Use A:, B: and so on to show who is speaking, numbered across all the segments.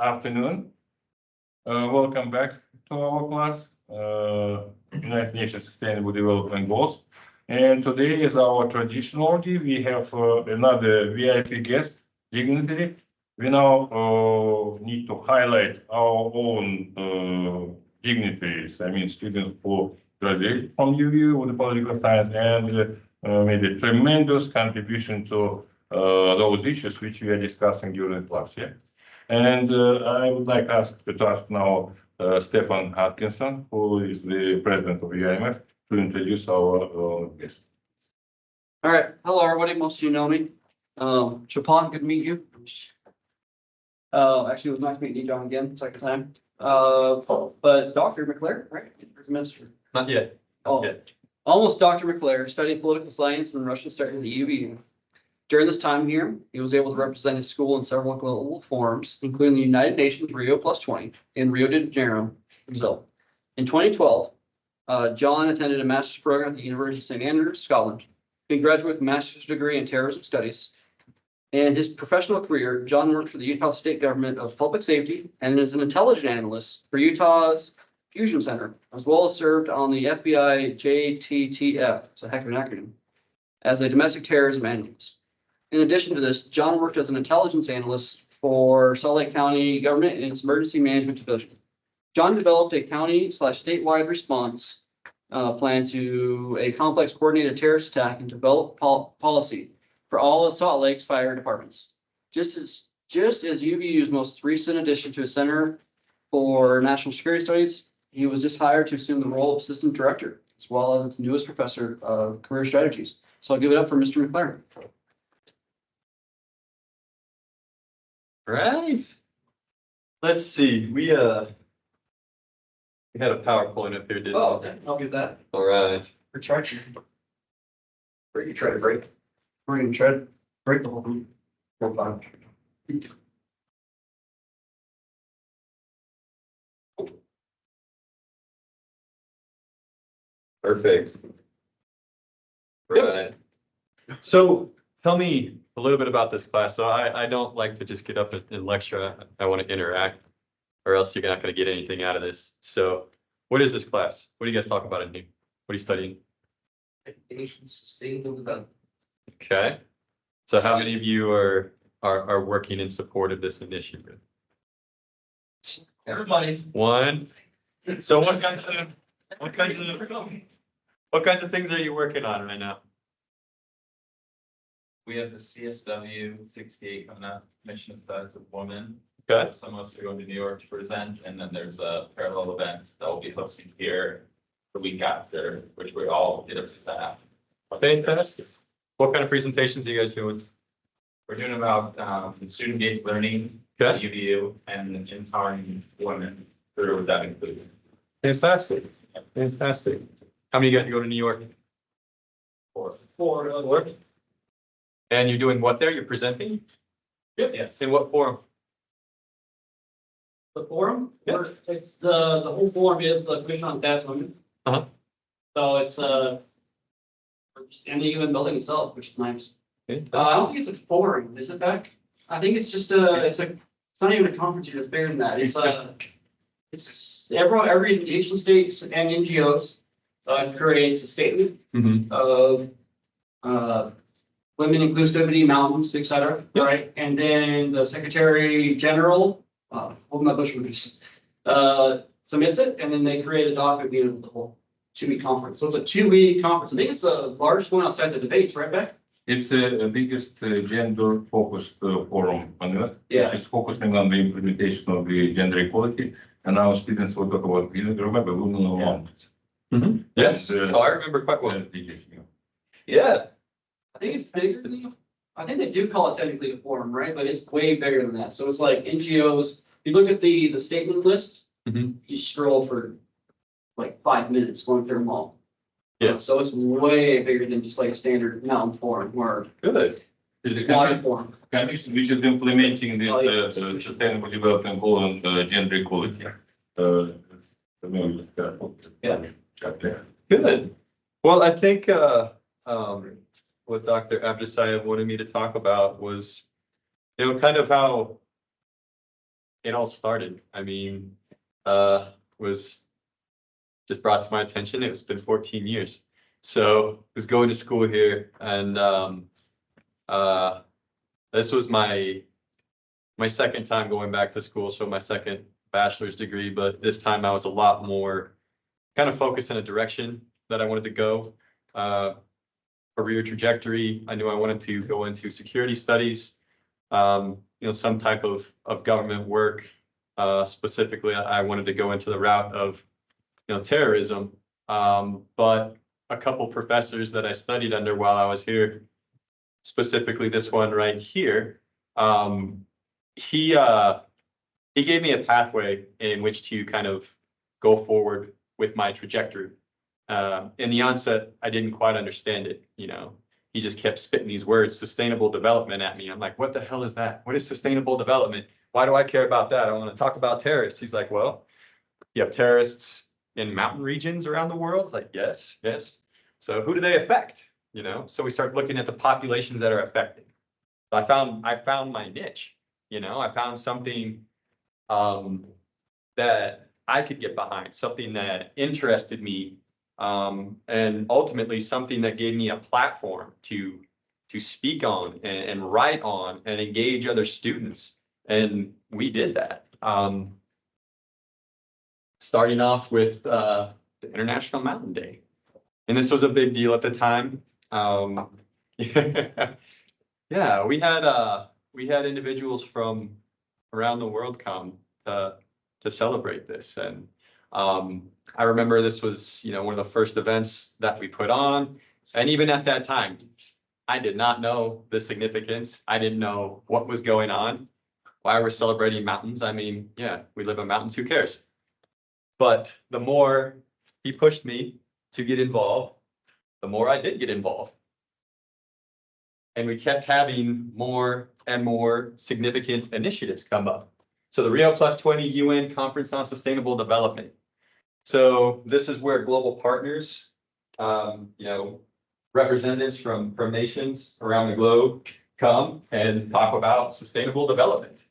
A: afternoon. Welcome back to our class, United Nations Sustainable Development Goals. And today is our traditional day. We have another VIP guest, dignitary. We now need to highlight our own dignitaries. I mean, students who graduated from UVU with the political science and made a tremendous contribution to those issues which we are discussing during class here. And I would like to ask now Stefan Atkinson, who is the president of UIMF, to introduce our guest.
B: All right. Hello, everybody. Most of you know me. Chapon, good to meet you. Actually, it was nice meeting you, John, again, second time. But Dr. McClure, right? Minister.
C: Not yet.
B: Oh, almost Dr. McClure, studied political science and Russian studies at the UVU. During this time here, he was able to represent his school in several global forums, including the United Nations Rio +20 in Rio de Janeiro, Brazil. In 2012, John attended a master's program at the University of St. Andrews, Scotland. He graduated with a master's degree in terrorism studies. In his professional career, John worked for the Utah State Government of Public Safety and is an intelligence analyst for Utah's Fusion Center, as well as served on the FBI JTTF, it's a heck of an acronym, as a domestic terrorism analyst. In addition to this, John worked as an intelligence analyst for Salt Lake County government in its emergency management division. John developed a county/statewide response plan to a complex coordinated terrorist attack and developed policy for all of Salt Lake's fire departments. Just as UVU's most recent addition to a Center for National Security Studies, he was just hired to assume the role of assistant director, as well as its newest professor of career strategies. So I'll give it up for Mr. McClure.
C: Right. Let's see. We had a PowerPoint up here, didn't we?
B: Oh, okay. I'll get that.
C: All right.
B: For traction. Where you try to break? We're gonna try to break the whole thing. We're fine.
C: Perfect. Right. So tell me a little bit about this class. So I don't like to just get up and lecture. I want to interact, or else you're not going to get anything out of this. So what is this class? What do you guys talk about in here? What are you studying?
B: Nations Sustainable Development.
C: Okay. So how many of you are working in support of this initiative?
B: Everybody.
C: One. So what kinds of things are you working on right now?
D: We have the CSW 68 coming up, Mission of Size of Women.
C: Okay.
D: Some of us are going to New York to present, and then there's a parallel event that will be hosting here the week after, which we all get up to that.
C: Fantastic. What kind of presentations are you guys doing?
D: We're doing about student-based learning at
C: Okay.
D: UVU and empowering women through that inclusion.
C: Fantastic. Fantastic. How many got to go to New York? Four. And you're doing what there? You're presenting?
D: Yes.
C: In what forum?
B: The forum,
C: Yeah.
B: it's the whole forum is the Commission on Fast Women.
C: Uh-huh.
B: So it's just in the UN building itself, which is nice. I
C: Fantastic.
B: don't think it's a forum, is it, Beck? I think it's just it's not even a conference, it's bigger than that. It's every nation states and NGOs creates a statement
C: Mhm.
B: of women inclusivity, mountains, et cetera,
C: Yep.
B: right? And then the Secretary General, hold my bush with this, submits it, and then they create a document being able to hold 2-week conference. So it's a 2-week conference. I think it's the largest one outside the debates, right, Beck?
A: It's the biggest gender-focused forum on earth.
B: Yeah.
A: Which is focusing on the implementation of the gender equality, and our students will talk about, remember, women alone.
C: Mhm. Yes.
A: And,
C: Oh, I remember quite well. Yeah.
B: I think it's bigger than, I think they do call it technically a forum, right? But it's way bigger than that. So it's like NGOs, if you look at the statement list,
C: Mhm.
B: you scroll for like 5 minutes going through them all.
C: Yeah.
B: So it's way bigger than just like a standard mountain forum or
C: Good.
A: The
B: water forum.
A: commission which is implementing the
B: Oh, yeah.
A: sustainable development goal and gender equality.
B: Yeah.
A: Chapter.
C: Good. Well, I think what Dr. Abdusayev wanted me to talk about was, kind of how it all started. I mean, was just brought to my attention. It's been 14 years. So was going to school here, and this was my second time going back to school, so my second bachelor's degree, but this time I was a lot more kind of focused in a direction that I wanted to go. Career trajectory, I knew I wanted to go into security studies, some type of government work. Specifically, I wanted to go into the route of, terrorism. But a couple professors that I studied under while I was here, specifically this one right here, he gave me a pathway in which to kind of go forward with my trajectory. In the onset, I didn't quite understand it, He just kept spitting these words, sustainable development, at me. I'm like, what the hell is that? What is sustainable development? Why do I care about that? I want to talk about terrorists. He's like, well, you have terrorists in mountain regions around the world. It's like, yes. So who do they affect? So we start looking at the populations that are affected. I found my niche. I found something that I could get behind, something that interested me, and ultimately something that gave me a platform to speak on and write on and engage other students. And we did that. Starting off with the International Mountain Day. And this was a big deal at the time. Yeah, we had individuals from around the world come to celebrate this. And I remember this was, one of the first events that we put on. And even at that time, I did not know the significance. I didn't know what was going on, why we're celebrating mountains. I mean, yeah, we live in mountains, who cares? But the more he pushed me to get involved, the more I did get involved. And we kept having more and more significant initiatives come up. So the Rio +20 UN Conference on Sustainable Development. So this is where global partners, representatives from nations around the globe come and talk about sustainable development.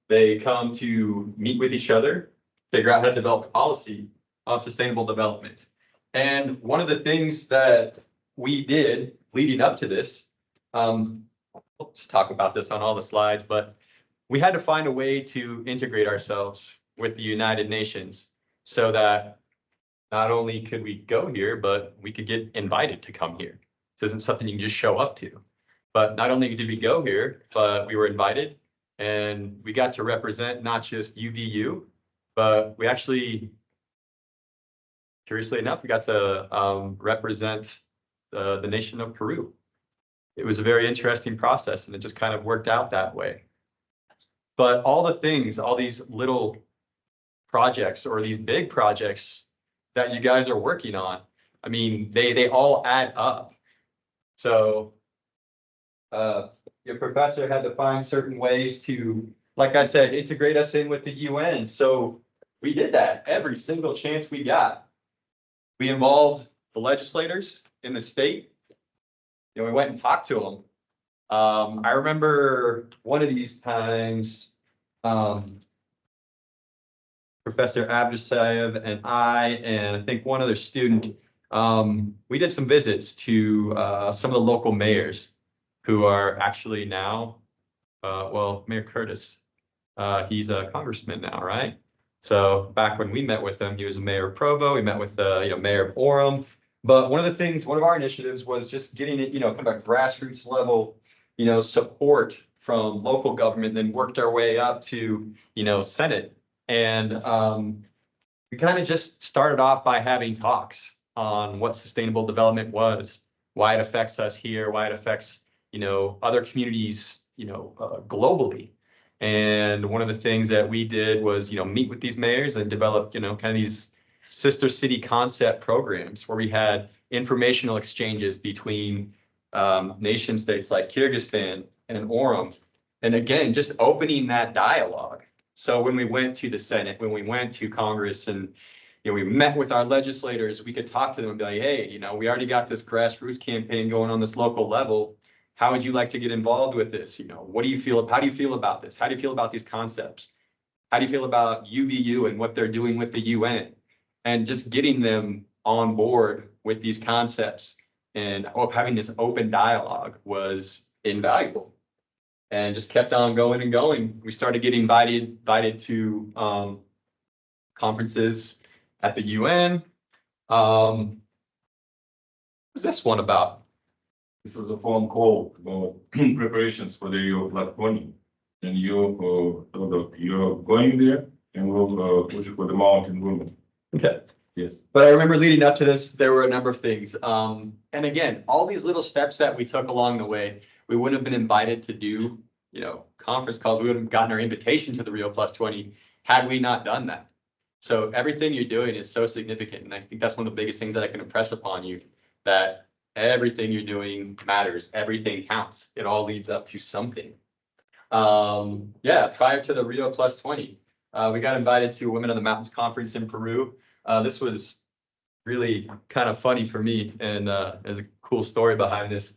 C: They come to meet with each other, figure out how to develop policy on sustainable development. And one of the things that we did leading up to this, let's talk about this on all the slides, but we had to find a way to integrate ourselves with the United Nations so that not only could we go here, but we could get invited to come here. This isn't something you can just show up to. But not only did we go here, but we were invited and we got to represent not just UVU, but we actually, curiously enough, we got to represent the nation of Peru. It was a very interesting process and it just kind of worked out that way. But all the things, all these little projects or these big projects that you guys are working on, I mean, they all add up. So your professor had to find certain ways to, like I said, integrate us in with the UN. So we did that every single chance we got. We involved the legislators in the state. We went and talked to them. I remember one of these times, Professor Abdusayev and I think one other student, we did some visits to some of the local mayors who are actually now, Mayor Curtis, he's a congressman now, right? So back when we met with him, he was a mayor of Provo. We met with the mayor of Orem. But one of our initiatives was just getting it, kind of a grassroots level, support from local government, then worked our way up to, Senate. And we kind of just started off by having talks on what sustainable development was, why it affects us here, why it affects, other communities, globally. And one of the things that we did was, meet with these mayors and develop, kind of these sister city concept programs where we had informational exchanges between nation states like Kyrgyzstan and Orem. And again, just opening that dialogue. So when we went to the Senate, when we went to Congress and we met with our legislators, we could talk to them and be like, hey, we already got this grassroots campaign going on this local level. How would you like to get involved with this? What do you feel? How do you feel about this? How do you feel about these concepts? How do you feel about UVU and what they're doing with the UN? And just getting them on board with these concepts and having this open dialogue was invaluable. And just kept on going and going. We started getting invited to conferences at the UN. What's this one about?
A: This was a phone call about preparations for the UO+20. And you're going there and we'll push for the mountain women.
C: Okay.
A: Yes.
C: But I remember leading up to this, there were a number of things. And again, all these little steps that we took along the way, we wouldn't have been invited to do, conference calls. We wouldn't have gotten our invitation to the Rio+20 had we not done that. So everything you're doing is so significant. And I think that's one of the biggest things that I can impress upon you, that everything you're doing matters. Everything counts. It all leads up to something. Prior to the Rio+20, we got invited to Women of the Mountains Conference in Peru. This was really kind of funny for me, and there's a cool story behind this.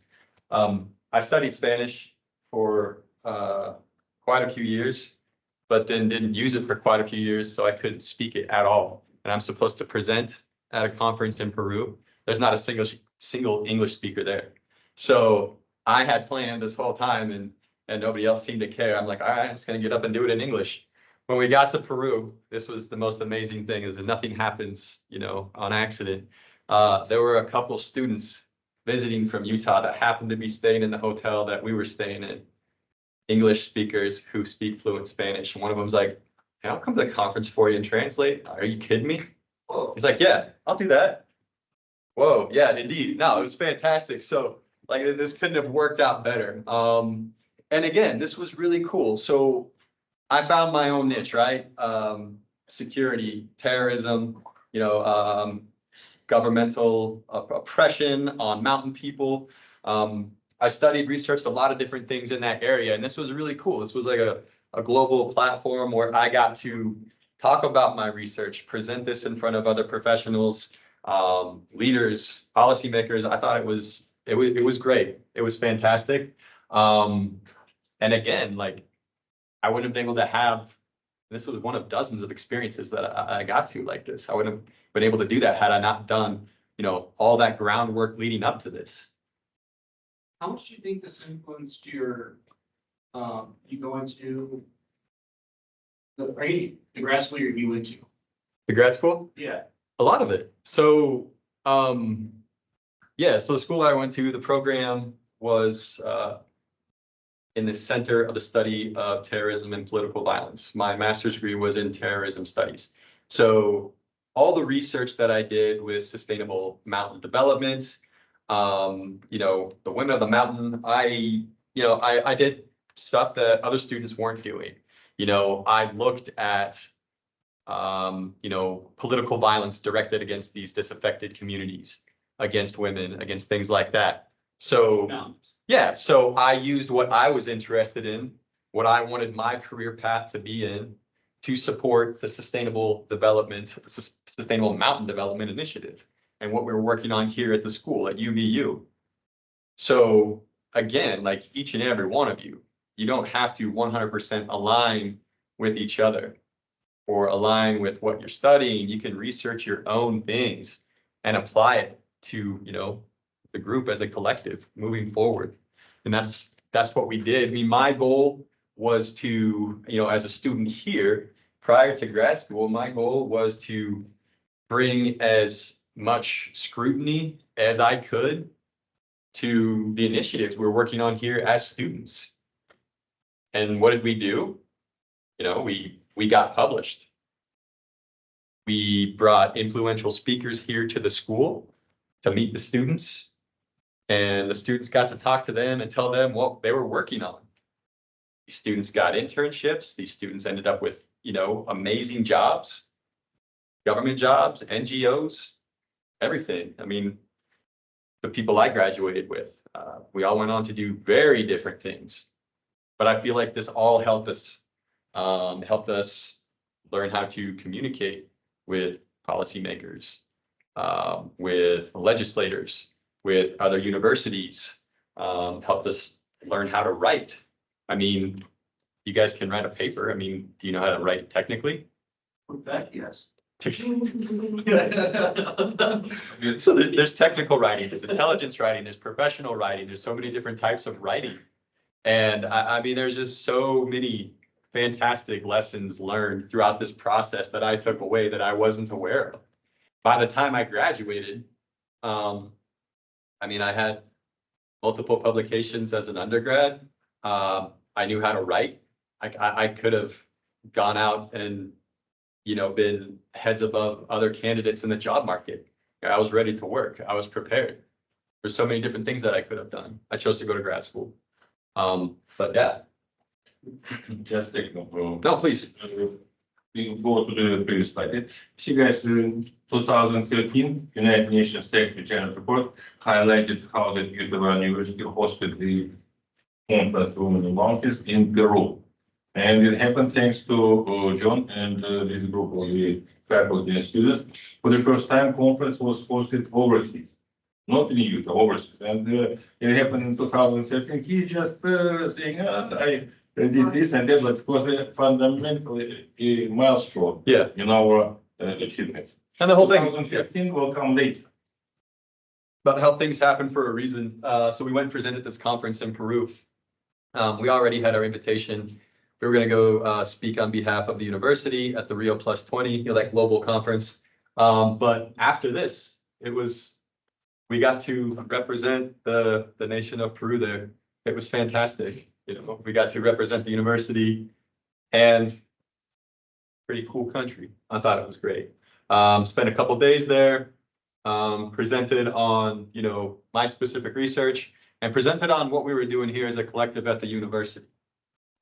C: I studied Spanish for quite a few years, but then didn't use it for quite a few years, so I couldn't speak it at all. And I'm supposed to present at a conference in Peru. There's not a single English speaker there. So I had planned this whole time, and nobody else seemed to care. I'm like, all right, I'm just gonna get up and do it in English. When we got to Peru, this was the most amazing thing, is that nothing happens, on accident. There were a couple students visiting from Utah that happened to be staying in the hotel that we were staying in. English speakers who speak fluent Spanish. And one of them's like, hey, I'll come to the conference for you and translate. Are you kidding me? He's like, yeah, I'll do that. Whoa, yeah, indeed. No, it was fantastic. So like, this couldn't have worked out better. And again, this was really cool. So I found my own niche, right? Security, terrorism, governmental oppression on mountain people. I studied, researched a lot of different things in that area, and this was really cool. This was like a global platform where I got to talk about my research, present this in front of other professionals, leaders, policymakers. I thought it was great. It was fantastic. And again, like, I wouldn't have been able to have, this was one of dozens of experiences that I got to like this. I wouldn't have been able to do that had I not done, all that groundwork leading up to this.
B: How much do you think this influenced your, you going to the grad school you went to?
C: The grad school?
B: Yeah.
C: A lot of it. So, so the school I went to, the program was in the center of the study of terrorism and political violence. My master's degree was in terrorism studies. So all the research that I did with sustainable mountain development, the Women of the Mountain, I did stuff that other students weren't doing. I looked at, political violence directed against these disaffected communities, against women, against things like that. So, yeah, so I used what I was interested in, what I wanted my career path to be in, to support the sustainable mountain development initiative and what we were working on here at the school at UVU. So again, like each and every one of you, you don't have to 100% align with each other or align with what you're studying. You can research your own things and apply it to, the group as a collective moving forward. And that's what we did. I mean, my goal was to, as a student here, prior to grad school, my goal was to bring as much scrutiny as I could to the initiatives we're working on here as students. And what did we do? We got published. We brought influential speakers here to the school to meet the students, and the students got to talk to them and tell them what they were working on. These students got internships. These students ended up with, amazing jobs, government jobs, NGOs, everything. I mean, the people I graduated with, we all went on to do very different things. But I feel like this all helped us learn how to communicate with policymakers, with legislators, with other universities, helped us learn how to write. I mean, you guys can write a paper. I mean, do you know how to write technically?
B: That, yes.
C: So there's technical writing, there's intelligence writing, there's professional writing, there's so many different types of writing. And I mean, there's just so many fantastic lessons learned throughout this process that I took away that I wasn't aware of. By the time I graduated, I mean, I had multiple publications as an undergrad. I knew how to write. I could have gone out and, you know, been heads above other candidates in the job market. I was ready to work. I was prepared. There's so many different things that I could have done. I chose to go to grad school. But yeah,
A: Just technical.
C: no, please.
A: We go to the previous slide. See guys, in 2013, United Nations Secretary General report highlighted how the UVU University hosted the conference room in the mountains in Peru. And it happened thanks to John and this group of the faculty and students. For the first time, conference was hosted overseas, not in Utah, overseas. And it happened in 2013. He just saying, I did this and that, but it was a fundamental milestone
C: Yeah.
A: in our achievements.
C: And the whole thing.
A: 2015 will come later.
C: About how things happen for a reason. So we went and presented this conference in Peru. We already had our invitation. We were going to go speak on behalf of the university at the Rio Plus 20, you know, that global conference. But after this, we got to represent the nation of Peru there. It was fantastic. You know, we got to represent the university and pretty cool country. I thought it was great. Spent a couple days there, presented on, you know, my specific research and presented on what we were doing here as a collective at the university,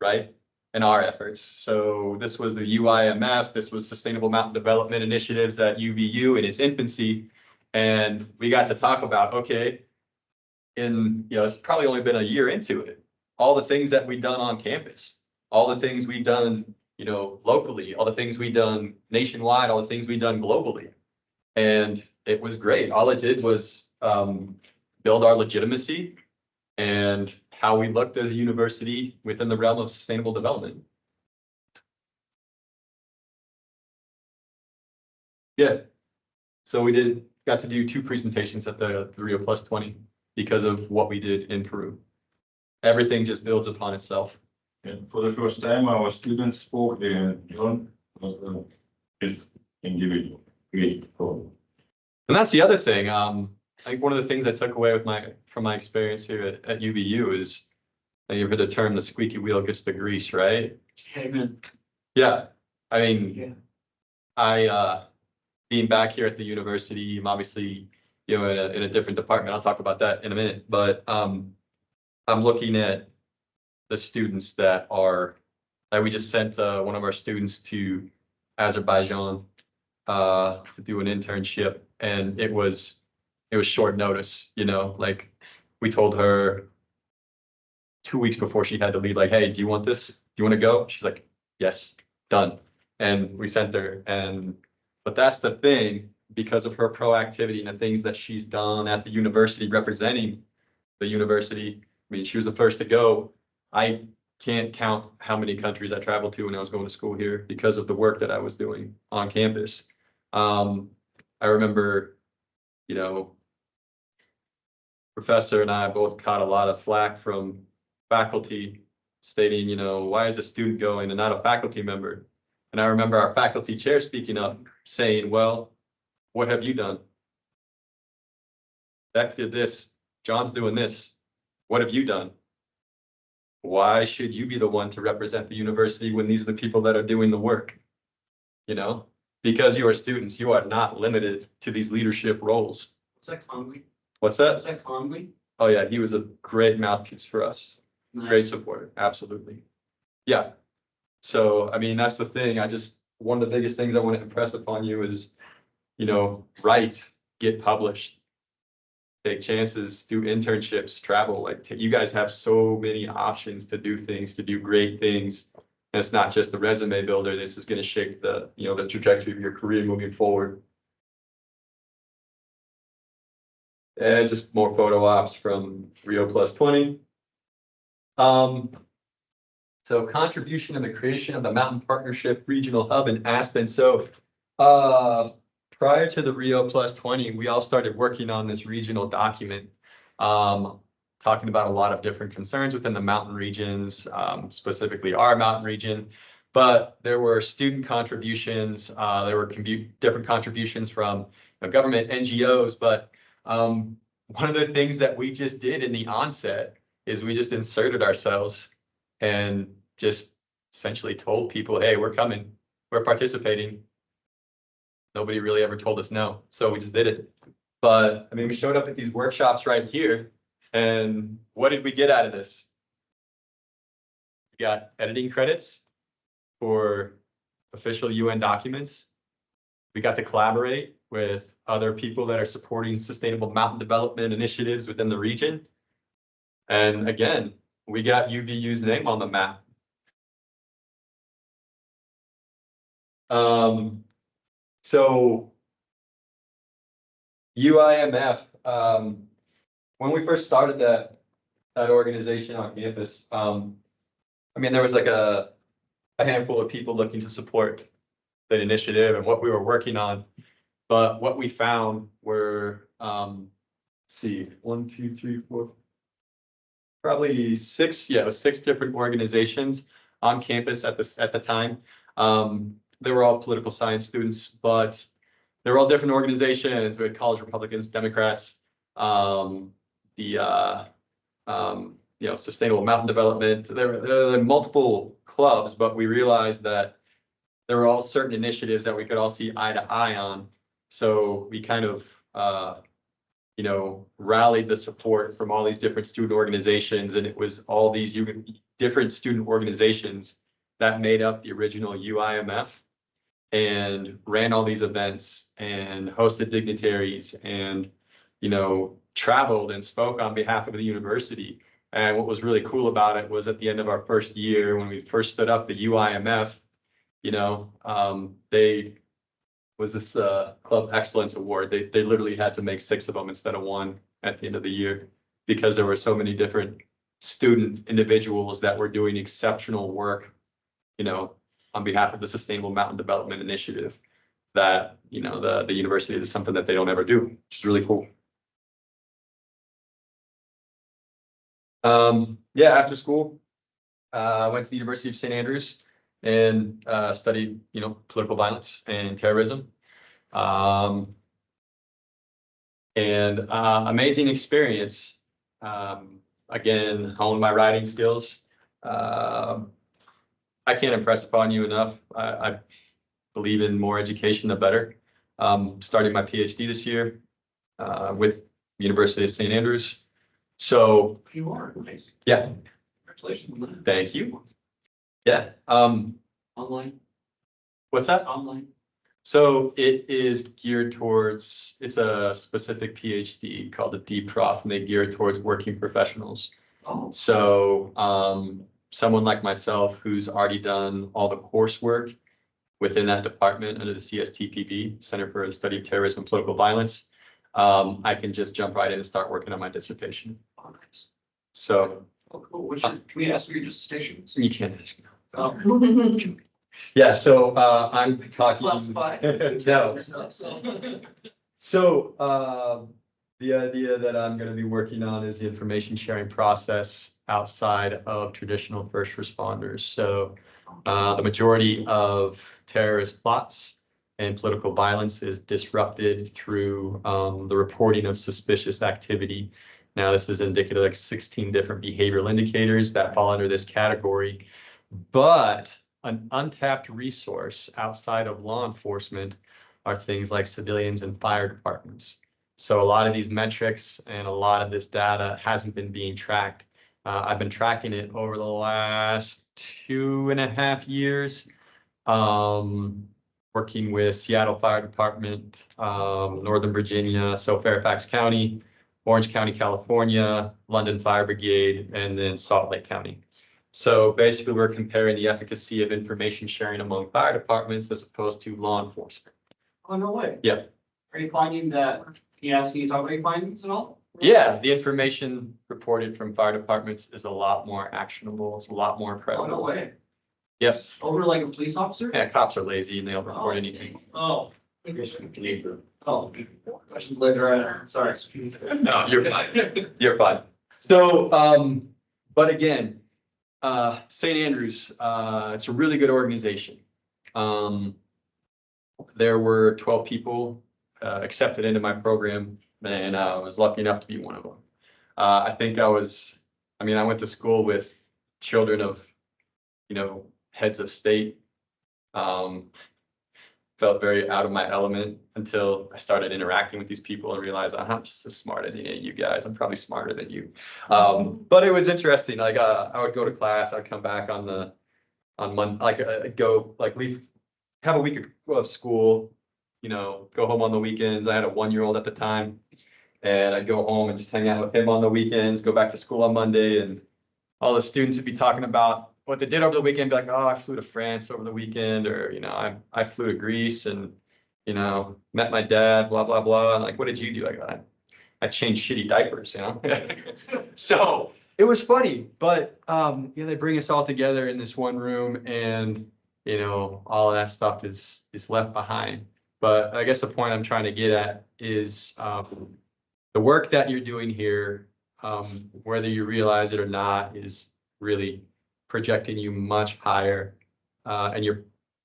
C: right? And our efforts. So this was the UIMF, this was Sustainable Mountain Development Initiatives at UVU in its infancy. And we got to talk about, okay, you know, it's probably only been a year into it. All the things that we've done on campus, all the things we've done, you know, locally, all the things we've done nationwide, all the things we've done globally. And it was great. All it did was build our legitimacy and how we looked as a university within the realm of sustainable development. Yeah. So we got to do 2 presentations at the Rio Plus 20 because of what we did in Peru. Everything just builds upon itself.
A: And for the first time, our students spoke, and John was his individual. Great.
C: And that's the other thing. I think one of the things I took away from my experience here at UVU is, you've heard the term, the squeaky wheel gets the grease, right?
B: Amen.
C: Yeah. I mean,
B: Yeah.
C: I being back here at the university, I'm obviously, you know, in a different department. I'll talk about that in a minute. But I'm looking at the students that we just sent one of our students to Azerbaijan to do an internship, and it was short notice, you know, like we told her 2 weeks before she had to leave, like, hey, do you want this? Do you want to go? She's like, yes, done. And we sent her. But that's the thing, because of her proactivity and the things that she's done at the university, representing the university. I mean, she was the first to go. I can't count how many countries I traveled to when I was going to school here because of the work that I was doing on campus. I remember, you know, professor and I both caught a lot of flack from faculty stating, you know, why is a student going and not a faculty member? And I remember our faculty chair speaking up saying, well, what have you done? Beck did this. John's doing this. What have you done? Why should you be the one to represent the university when these are the people that are doing the work? You know, because you are students, you are not limited to these leadership roles.
B: What's that Conley?
C: What's that?
B: What's that Conley?
C: Oh yeah, he was a great mouthpiece for us. Great supporter, absolutely. Yeah. So, I mean, that's the thing. One of the biggest things I want to impress upon you is, you know, write, get published, take chances, do internships, travel. Like, you guys have so many options to do things, to do great things. And it's not just the resume builder. This is going to shape the, you know, the trajectory of your career moving forward. And just more photo ops from Rio Plus 20. So contribution in the creation of the Mountain Partnership Regional Hub in Aspen. So prior to the Rio Plus 20, we all started working on this regional document, talking about a lot of different concerns within the mountain regions, specifically our mountain region. But there were student contributions, there were different contributions from government NGOs. But one of the things that we just did in the onset is we just inserted ourselves and just essentially told people, hey, we're coming, we're participating. Nobody really ever told us no, so we just did it. But I mean, we showed up at these workshops right here, and what did we get out of this? We got editing credits for official UN documents. We got to collaborate with other people that are supporting sustainable mountain development initiatives within the region. And again, we got UVU's name on the map. So UIMF, when we first started that organization on campus, I mean, there was like a handful of people looking to support the initiative and what we were working on. But what we found were, let's see, 1, 2, 3, 4, probably 6, yeah, 6 different organizations on campus at the time. They were all political science students, but they were all different organizations. We had college Republicans, Democrats, sustainable mountain development. There were multiple clubs, but we realized that there were all certain initiatives that we could all see eye to eye on. So we kind of, rallied the support from all these different student organizations, and it was all these different student organizations that made up the original UIMF and ran all these events and hosted dignitaries and, traveled and spoke on behalf of the university. And what was really cool about it was at the end of our first year, when we first stood up the UIMF, they was this Club Excellence Award. They literally had to make 6 of them instead of 1 at the end of the year because there were so many different student individuals that were doing exceptional work, on behalf of the Sustainable Mountain Development Initiative that, the university did something that they don't ever do, which is really cool. After school, I went to the University of St. Andrews and studied, political violence and terrorism. Amazing experience. Again, honed my writing skills. I can't impress upon you enough. I believe in more education, the better. Starting my PhD this year with University of St. Andrews. So
B: You are amazing.
C: yeah,
B: Congratulations on that.
C: thank you. Yeah.
B: Online,
C: What's that?
B: online.
C: So it is geared towards, it's a specific PhD called a DProf, and they gear it towards working professionals.
B: Oh,
C: So someone like myself who's already done all the coursework within that department under the CSTPB, Center for the Study of Terrorism and Political Violence, I can just jump right in and start working on my dissertation.
B: oh, nice.
C: So
B: Oh, cool. Can we ask for your dissertation?
C: you can ask.
B: Oh.
C: Yeah, so I'm talking.
B: Classified.
C: No.
B: So-
C: So the idea that I'm going to be working on is the information sharing process outside of traditional first responders. So the majority of terrorist plots and political violence is disrupted through the reporting of suspicious activity. Now, this is indicative of like 16 different behavioral indicators that fall under this category, but an untapped resource outside of law enforcement are things like civilians and fire departments. So a lot of these metrics and a lot of this data hasn't been being tracked. I've been tracking it over the last 2.5 years, working with Seattle Fire Department, Northern Virginia, so Fairfax County, Orange County, California, London Fire Brigade, and then Salt Lake County. So basically, we're comparing the efficacy of information sharing among fire departments as opposed to law enforcement.
B: Oh, no way.
C: Yeah.
B: Are you finding that, can you talk about your findings at all?
C: Yeah, the information reported from fire departments is a lot more actionable. It's a lot more
B: Oh, no
C: credible.
B: way.
C: Yep.
B: Over like a police officer?
C: Yeah, cops are lazy and they don't report anything.
B: Oh. Oh, questions later on, sorry.
C: No, you're fine. You're fine. So, but again, St. Andrews, it's a really good organization. There were 12 people accepted into my program, and I was lucky enough to be one of them. I think I went to school with children of, heads of state. Felt very out of my element until I started interacting with these people and realized I'm not just as smart as any of you guys. I'm probably smarter than you. But it was interesting. Like I would go to class, I'd come back on Monday, like leave, have a week of school, go home on the weekends. I had a 1-year-old at the time, and I'd go home and just hang out with him on the weekends, go back to school on Monday, and all the students would be talking about what they did over the weekend, be like, oh, I flew to France over the weekend, or, I flew to Greece and, met my dad, blah, blah, blah. And like, what did you do? I changed shitty diapers, So it was funny, but, they bring us all together in this one room and, all of that stuff is left behind. But I guess the point I'm trying to get at is, the work that you're doing here, whether you realize it or not, is really projecting you much higher, and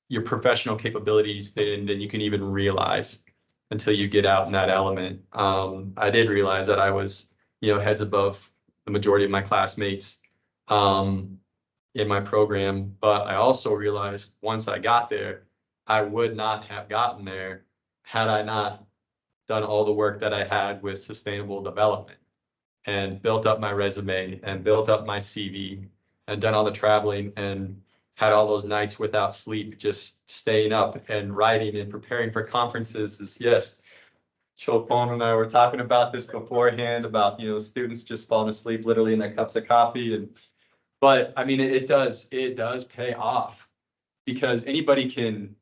C: your professional capabilities than you can even realize until you get out in that element. I did realize that I was, heads above the majority of my classmates in my program, but I also realized once I got there, I would not have gotten there had I not done all the work that I had with sustainable development and built up my resume and built up my CV and done all the traveling and had all those nights without sleep, just staying up and writing and preparing for conferences. Yes, Chopin and I were talking about this beforehand about, students just falling asleep literally in their cups of coffee. But I mean, it does pay off, because anybody can,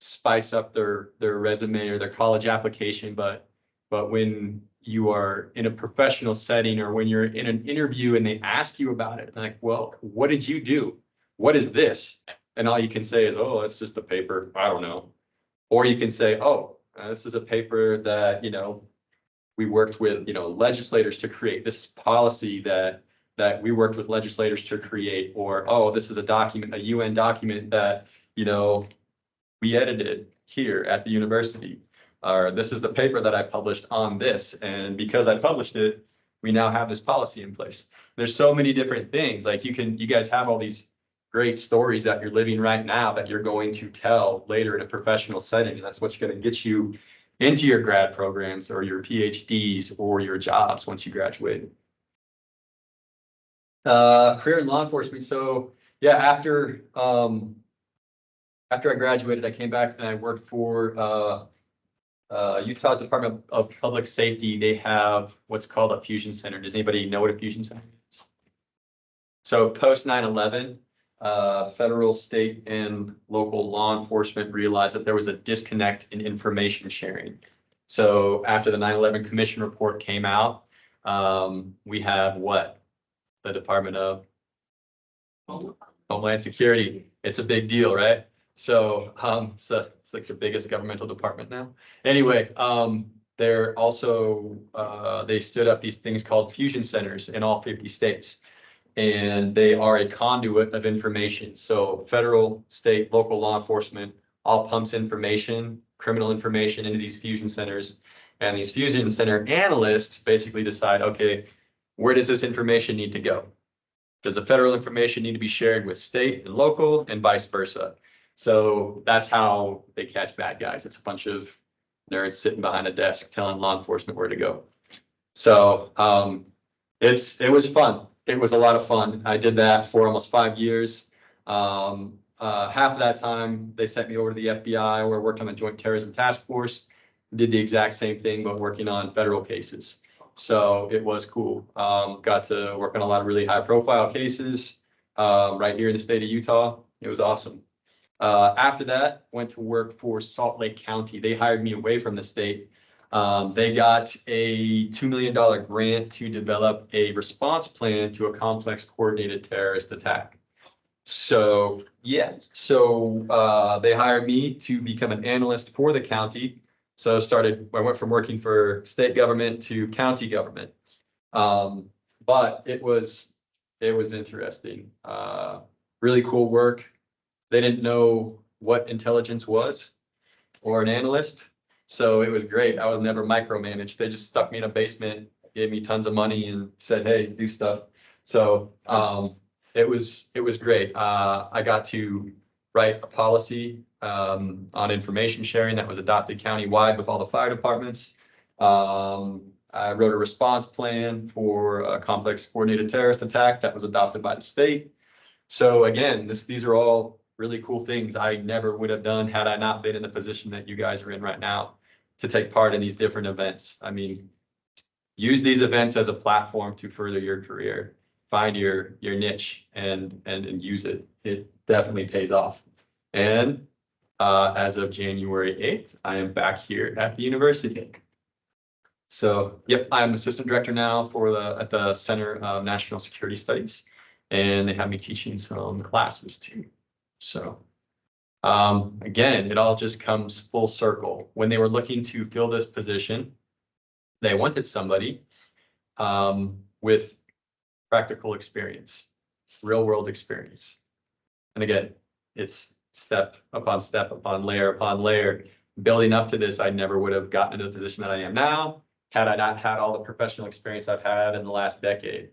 C: spice up their resume or their college application, but when you are in a professional setting or when you're in an interview and they ask you about it, like, well, what did you do? What is this? And all you can say is, oh, it's just a paper. I don't know. Or you can say, oh, this is a paper that, we worked with, legislators to create. This is policy that we worked with legislators to create. Or, oh, this is a document, a UN document that, we edited here at the university. Or this is the paper that I published on this. And because I published it, we now have this policy in place. There's so many different things. Like you guys have all these great stories that you're living right now that you're going to tell later in a professional setting. And that's what's going to get you into your grad programs or your PhDs or your jobs once you graduate. Career in law enforcement. So yeah, after I graduated, I came back and I worked for Utah's Department of Public Safety. They have what's called a fusion center. Does anybody know what a fusion center is? So post 9/11, federal, state, and local law enforcement realized that there was a disconnect in information sharing. So after the 9/11 Commission report came out, we have what? The Department of Homeland Security. It's a big deal, right? So it's like the biggest governmental department now. Anyway, they're also, they stood up these things called fusion centers in all 50 states. And they are a conduit of information. So federal, state, local law enforcement all pumps information, criminal information into these fusion centers. And these fusion center analysts basically decide, okay, where does this information need to go? Does the federal information need to be shared with state and local and vice versa? So that's how they catch bad guys. It's a bunch of nerds sitting behind a desk telling law enforcement where to go. So it was fun. It was a lot of fun. I did that for almost 5 years. Half of that time, they sent me over to the FBI, where I worked on the Joint Terrorism Task Force. Did the exact same thing, but working on federal cases. So it was cool. Got to work on a lot of really high profile cases right here in the state of Utah. It was awesome. After that, went to work for Salt Lake County. They hired me away from the state They got a $2 million grant to develop a response plan to a complex coordinated terrorist attack. So, yeah, so they hired me to become an analyst for the county. So I went from working for state government to county government. But it was interesting. Really cool work. They didn't know what intelligence was or an analyst. So it was great. I was never micromanaged. They just stuck me in a basement, gave me tons of money and said, hey, do stuff. So it was great. I got to write a policy on information sharing that was adopted countywide with all the fire departments. I wrote a response plan for a complex coordinated terrorist attack that was adopted by the state. So again, these are all really cool things I never would have done had I not been in the position that you guys are in right now to take part in these different events. I mean, use these events as a platform to further your career, find your niche and use it. It definitely pays off. And as of January 8th, I am back here at the university. So, yep, I'm assistant director now at the Center of National Security Studies, and they have me teaching some classes too. So, again, it all just comes full circle. When they were looking to fill this position, they wanted somebody with practical experience, real world experience. And again, it's step upon layer upon layer. Building up to this, I never would have gotten into the position that I am now had I not had all the professional experience I've had in the last decade.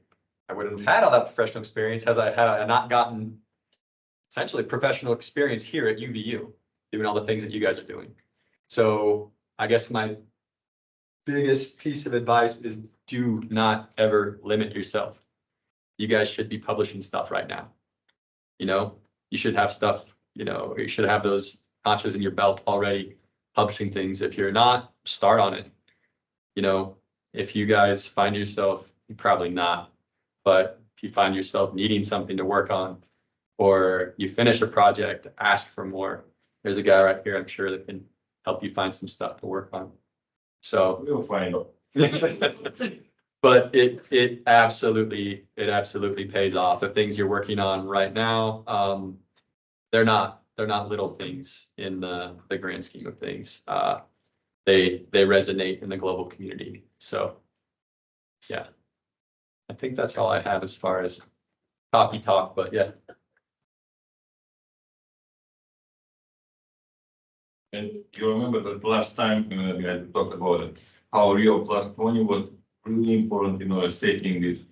C: I wouldn't have had all that professional experience had I not gotten essentially professional experience here at UVU, doing all the things that you guys are doing. So I guess my biggest piece of advice is do not ever limit yourself. You guys should be publishing stuff right now. You know, you should have stuff, you should have those notches in your belt already publishing things. If you're not, start on it. If you guys find yourself, probably not, but if you find yourself needing something to work on, or you finish a project, ask for more. There's a guy right here, I'm sure, that can help you find some stuff to work on. So
A: We'll find out.
C: but it absolutely pays off. The things you're working on right now, they're not little things in the grand scheme of things. They resonate in the global community. So yeah, I think that's all I have as far as copy talk, but yeah.
A: And you remember that last time we had talked about it, how Rio Plus 20 was really important, setting this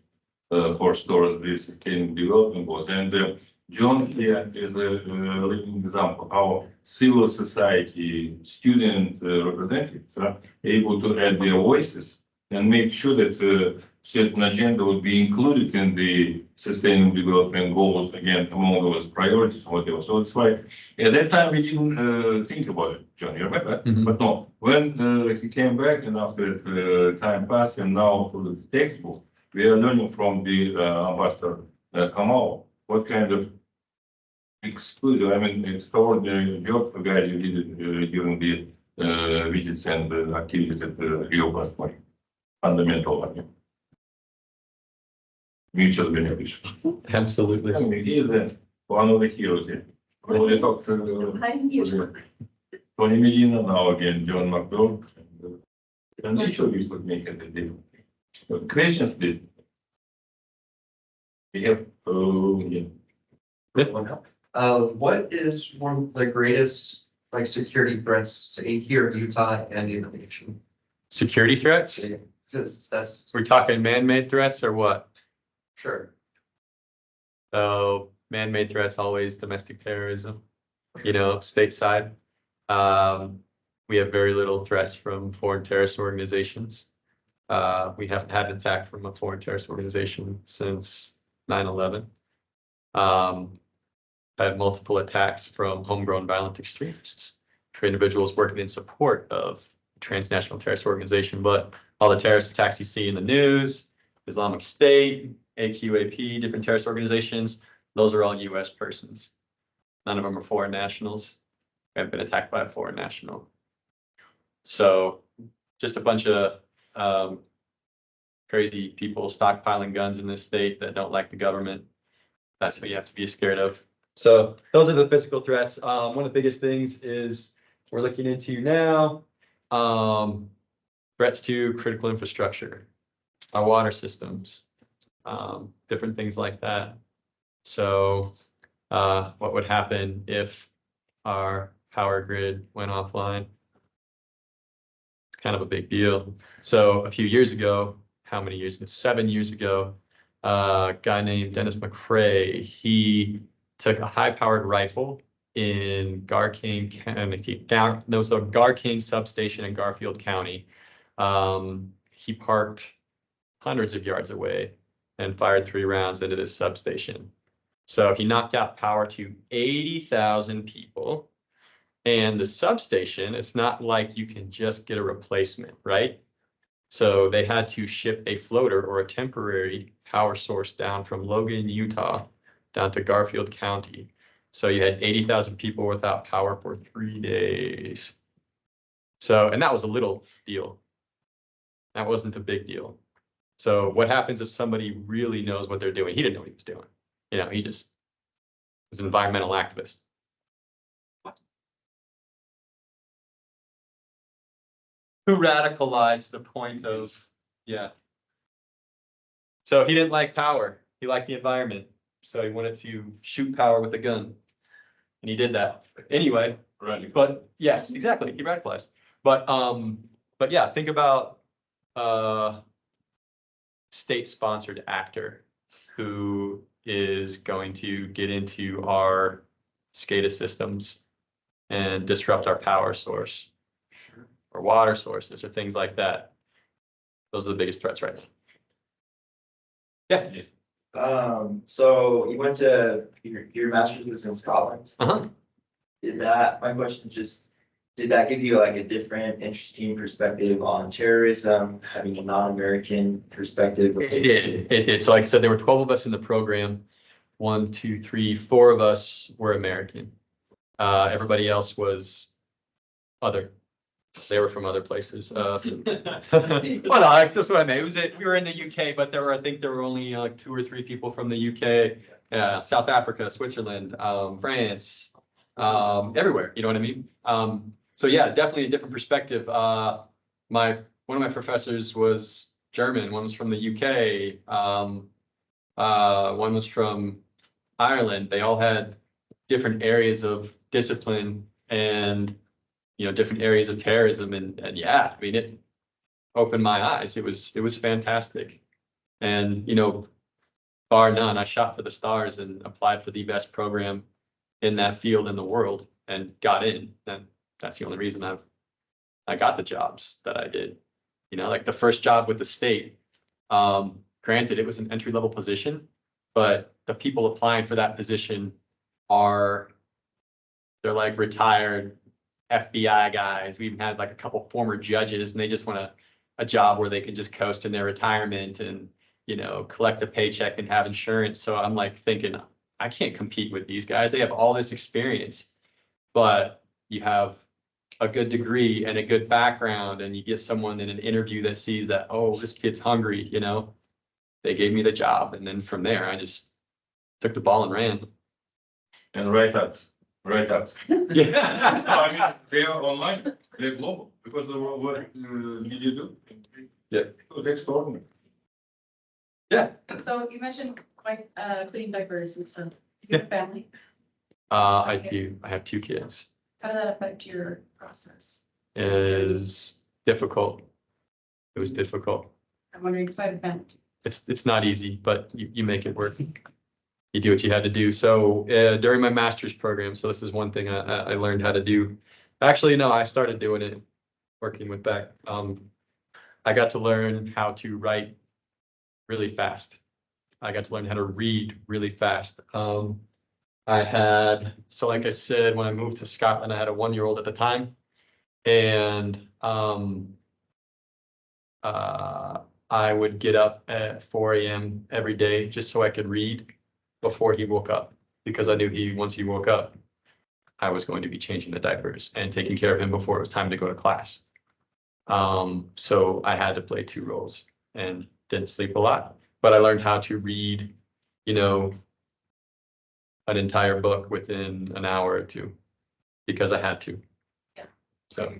A: for stores, this sustainable development goals. And John here is a living example how civil society student representatives are able to add their voices and make sure that certain agenda would be included in the sustainable development goals, again, among those priorities or whatever. So it's why at that time we didn't think about it, John, you remember?
C: Mhm.
A: But no, when he came back and after time passed and now through the textbook, we are learning from the ambassador Kamal what kind of extraordinary job guys you did during the visits and activities at Rio Plus 20. Fundamental one. Mutual beneficial.
C: Absolutely.
A: I mean, he is one of the heroes here. We already talked to Tony Medina, now again John McClure. And each of you could make a difference. Questions, please. We have,
E: What is one of the greatest security threats, say here in Utah and in the nation?
C: Security threats?
E: That's
C: We're talking man-made threats or what?
E: sure.
C: So man-made threats, always domestic terrorism, stateside. We have very little threats from foreign terrorist organizations. We haven't had an attack from a foreign terrorist organization since 9/11. I had multiple attacks from homegrown violent extremists, for individuals working in support of a transnational terrorist organization. But all the terrorist attacks you see in the news, Islamic State, AQAP, different terrorist organizations, those are all US persons. None of them are foreign nationals. Have been attacked by a foreign national. So just a bunch of crazy people stockpiling guns in this state that don't like the government. That's what you have to be scared of. So those are the physical threats. One of the biggest things is we're looking into now, threats to critical infrastructure, our water systems, different things like that. So what would happen if our power grid went offline? It's kind of a big deal. So a few years ago, how many years ago? 7 years ago, a guy named Dennis McClure, he took a high-powered rifle in Garking substation in Garfield County. He parked hundreds of yards away and fired 3 rounds into this substation. So he knocked out power to 80,000 people. And the substation, it's not like you can just get a replacement, right? So they had to ship a floater or a temporary power source down from Logan, Utah, down to Garfield County. So you had 80,000 people without power for 3 days. So, and that was a little deal. That wasn't a big deal. So what happens if somebody really knows what they're doing? He didn't know what he was doing. You know, he just was an environmental activist. Who radicalized to the point of, yeah. So he didn't like power. He liked the environment. So he wanted to shoot power with a gun. And he did that. Anyway,
A: Right.
C: but yeah, exactly. He radicalized. But yeah, think about state-sponsored actor who is going to get into our SCADA systems and disrupt our power source or water sources or things like that. Those are the biggest threats right now. Yeah.
F: So you went to your master's was in Scotland.
C: Uh-huh.
F: My question is just, did that give you like a different, interesting perspective on terrorism, having a non-American perspective?
C: It did. So like I said, there were 12 of us in the program. 1, 2, 3, 4 of us were American. Everybody else was other. They were from other places. Well, no, that's what I mean. We were in the UK, but I think there were only like 2 or 3 people from the UK, South Africa, Switzerland, France, everywhere. You know what I mean? So yeah, definitely a different perspective. One of my professors was German. One was from the UK. One was from Ireland. They all had different areas of discipline and, you know, different areas of terrorism. And yeah, I mean, it opened my eyes. It was fantastic. And, you know, bar none, I shot for the stars and applied for the best program in that field in the world and got in. And that's the only reason I got the jobs that I did. You know, like the first job with the state, granted, it was an entry-level position, but the people applying for that position they're like retired FBI guys. We even had like a couple former judges, and they just want a job where they can just coast in their retirement and, you know, collect a paycheck and have insurance. So I'm like thinking, I can't compete with these guys. They have all this experience, but you have a good degree and a good background, and you get someone in an interview that sees that, oh, this kid's hungry, you know. They gave me the job, and then from there, I just took the ball and ran.
A: And write-ups.
C: Yeah.
A: I mean, they are online, they're global, because of what did you do?
C: Yeah.
A: It was extraordinary.
C: Yeah.
G: So you mentioned like cleaning diapers and stuff. Do you have a family?
C: I do. I have 2 kids.
G: How did that affect your process?
C: It is difficult. It was difficult.
G: I'm wondering because I have a family.
C: It's not easy, but you make it work. You do what you had to do. So during my master's program, so this is one thing I learned how to do. Actually, no, I started doing it working with Beck. I got to learn how to write really fast. I got to learn how to read really fast. So like I said, when I moved to Scotland, I had a 1-year-old at the time. And I would get up at 4 a.m. every day just so I could read before he woke up, because I knew once he woke up, I was going to be changing the diapers and taking care of him before it was time to go to class. So I had to play two roles and didn't sleep a lot, but I learned how to read, you know, an entire book within an hour or two because I had to.
G: Yeah.
C: So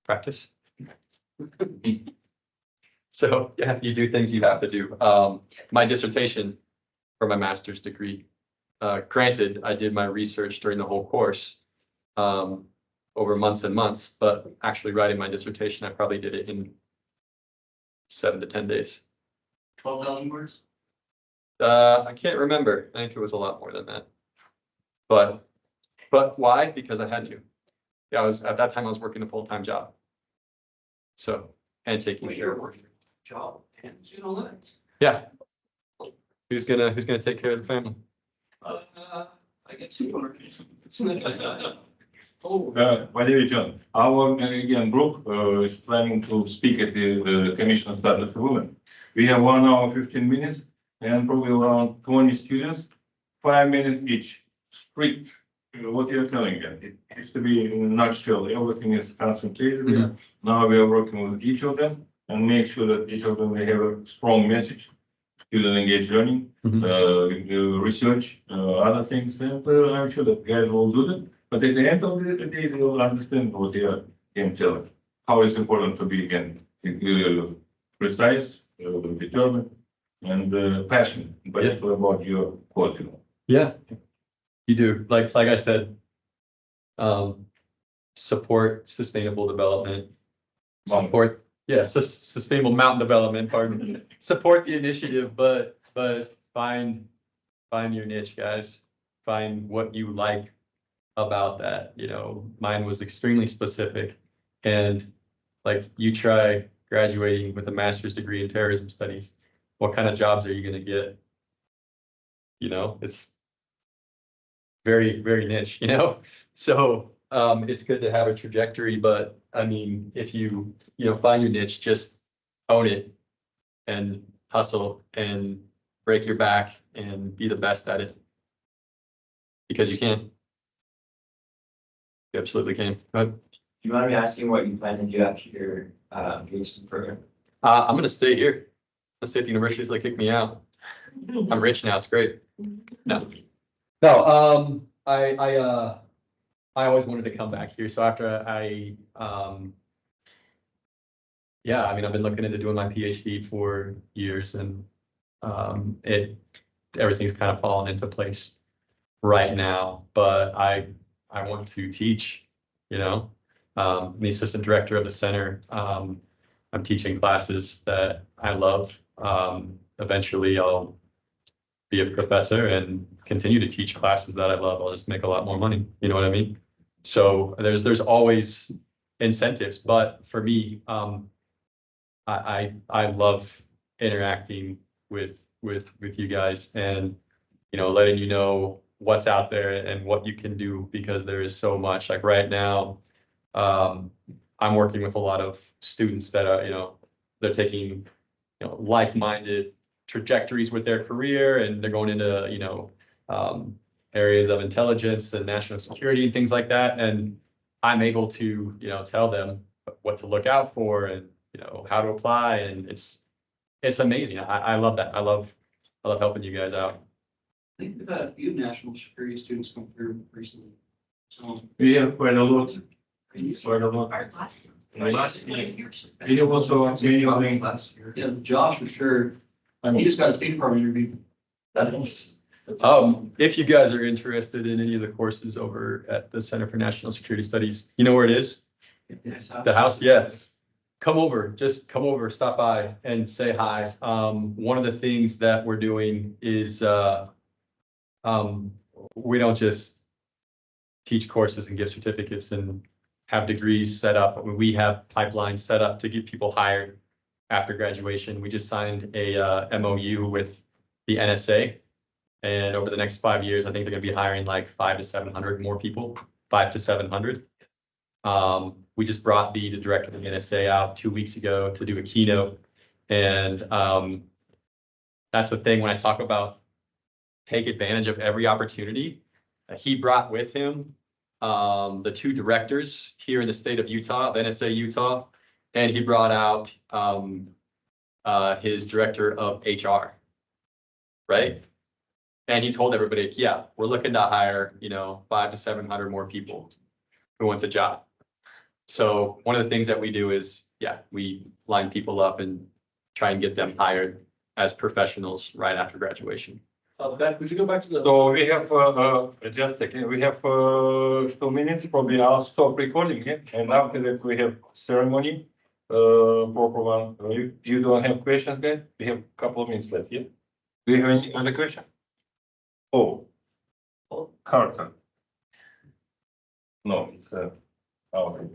C: practice. So yeah, you do things you have to do. My dissertation for my master's degree, granted, I did my research during the whole course, over months and months, but actually writing my dissertation, I probably did it in 7 to 10 days.
B: 12,000 words?
C: I can't remember. I think it was a lot more than that. But why? Because I had to. Yeah, at that time I was working a full-time job. So, and taking
B: Wait,
C: care
B: you're
C: of.
B: working a job and doing all that?
C: Yeah. Who's gonna take care of the family?
B: I get two owners. Oh,
A: By the way, John, our again group is planning to speak at the Commission of Status for Women. We have 1 hour, 15 minutes and probably around 20 students, 5 minutes each. Strict, what you're telling them. It used to be in a nutshell, everything is concentrated.
C: Mhm.
A: Now we are working with each of them and make sure that each of them will have a strong message. Student engaged learning, research, other things, and I'm sure that guys will do that. But at the end of the day, they will understand what they are telling. How it's important to be again precise, determined, and passionate, but it's about your cause, you know.
C: Yeah, you do. Like I said, support sustainable development. Support, yeah, sustainable mountain development, pardon me. Support the initiative, but find your niche, guys. Find what you like about that, you know. Mine was extremely specific. And like you try graduating with a master's degree in terrorism studies, what kind of jobs are you gonna get? You know, it's very, very niche, you know? So it's good to have a trajectory, but I mean, if you find your niche, just own it and hustle and break your back and be the best at it. Because you can. You absolutely can. Go ahead.
F: Do you mind me asking what you plan to do after your PhD program?
C: I'm gonna stay here. I'm gonna stay at the university till they kick me out. I'm rich now, it's great. No. No, I always wanted to come back here. So after yeah, I mean, I've been looking into doing my PhD for years and everything's kind of fallen into place right now, but I want to teach, you know. I'm the assistant director of the center. I'm teaching classes that I love. Eventually I'll be a professor and continue to teach classes that I love. I'll just make a lot more money. You know what I mean? So there's always incentives, but for me, I love interacting with you guys and, you know, letting you know what's out there and what you can do, because there is so much. Like right now, I'm working with a lot of students that are, you know, they're taking, you know, like-minded trajectories with their career, and they're going into, you know, areas of intelligence and national security and things like that. And I'm able to, you know, tell them what to look out for and, you know, how to apply. And it's amazing. I love that. I love helping you guys out.
B: I think we've had a few national security students come through recently. So.
A: We have quite a lot. Quite a lot.
G: Our last year.
A: Last year.
G: Years.
A: We have also many of them.
E: Last year.
B: Yeah, Josh for sure. He just got a State Department interview.
E: That's.
C: If you guys are interested in any of the courses over at the Center for National Security Studies, you know where it is? The house, yes. Come over, just come over, stop by and say hi. One of the things that we're doing is we don't just teach courses and give certificates and have degrees set up. We have pipelines set up to get people hired after graduation. We just signed a MOU with the NSA. And over the next 5 years, I think they're gonna be hiring like 500 to 700 more people, 500 to 700. We just brought the director of the NSA out 2 weeks ago to do a keynote. And that's the thing when I talk about take advantage of every opportunity. He brought with him the two directors here in the state of Utah, of NSA Utah, and he brought out his director of HR, right? And he told everybody, yeah, we're looking to hire, 500 to 700 more people who wants a job. So one of the things that we do is, we line people up and try and get them hired as professionals right after graduation.
B: Beth, would you go back to the?
A: So we have, just a second, we have 2 minutes, probably I'll stop recording it, and after that we have ceremony. Proper one. You don't have questions, guys? We have a couple of minutes left, yeah? Do you have any other question? Oh, Carter. No, it's our.